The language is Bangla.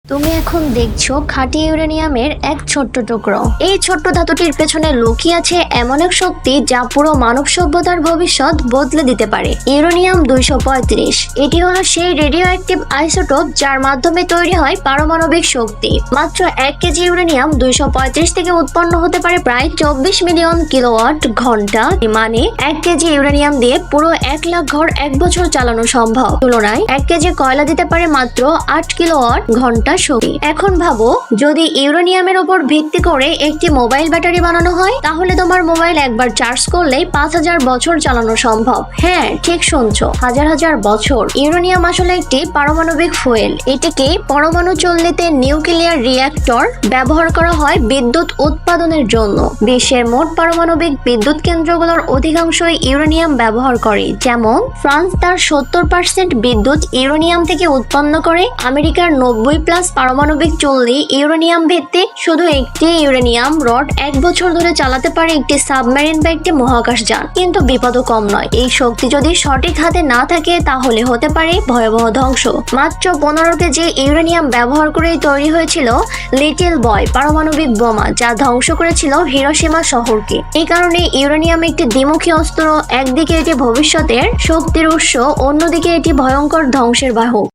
তুমি এখন দেখছো খাঁটি ইউরেনিয়ামের এক ছোট্ট টুকরো। এই ছোট্ট ধাতুটির পেছনে লুকিয়ে আছে এমন এক শক্তি যা পুরো মানব সভ্যতার ভবিষ্যৎ বদলে দিতে পারে। ইউরেনিয়াম 235 এটি হলো সেই রেডিও অ্যাক্টিভ আইসোটোপ যার মাধ্যমে তৈরি হয় পারমাণবিক শক্তি। মাত্র 1 কেজি ইউরেনিয়াম 235 থেকে উৎপন্ন হতে পারে প্রায় 24 মিলিয়ন কিলোওয়াট ঘন্টা, মানে 1 কেজি ইউরেনিয়াম দিয়ে পুরো 1 লাখ ঘর 1 বছর চালানো সম্ভব। তুলনায় 1 কেজি কয়লা দিতে পারে মাত্র 8 কিলোওয়াট ঘন্টা শক্তি। এখন ভাবো, যদি ইউরেনিয়ামের উপর ভিত্তি করে একটি মোবাইল ব্যাটারি বানানো হয়, তাহলে তোমার মোবাইল একবার চার্জ করলেই 5000 বছর চালানো সম্ভব। হ্যাঁ, ঠিক শুনছো, হাজার হাজার বছর। ইউরেনিয়াম আসলে একটি পারমাণবিক ফুয়েল। এটিকে পরমাণু চুল্লিতে নিউক্লিয়ার রিঅ্যাক্টর ব্যবহার করা হয় বিদ্যুৎ উৎপাদনের জন্য। বিশ্বের মোট পারমাণবিক বিদ্যুৎ কেন্দ্রগুলোর অধিকাংশই ইউরেনিয়াম ব্যবহার করে। যেমন ফ্রান্স তার 70% বিদ্যুৎ ইউরেনিয়াম থেকে উৎপন্ন করে। আমেরিকার 90+ পারমাণবিক চুল্লি ইউরেনিয়াম ভিত্তিক। শুধু একটি ইউরেনিয়াম রড 1 বছর ধরে চালাতে পারে একটি সাবমেরিন বা একটি মহাকাশ যান। কিন্তু বিপদও কম নয়। এই শক্তি যদি সঠিক হাতে না থাকে তাহলে হতে পারে ভয়াবহ ধ্বংস। মাত্র 15 কেজি ইউরেনিয়াম ব্যবহার করেই তৈরি হয়েছিল লিটল বয় পারমাণবিক বোমা, যা ধ্বংস করেছিল হিরোশিমা শহরকে। এই কারণে ইউরেনিয়াম একটি দ্বিমুখী অস্ত্র। একদিকে এটি ভবিষ্যতের শক্তির উৎস, অন্যদিকে এটি ভয়ঙ্কর ধ্বংসের বাহক।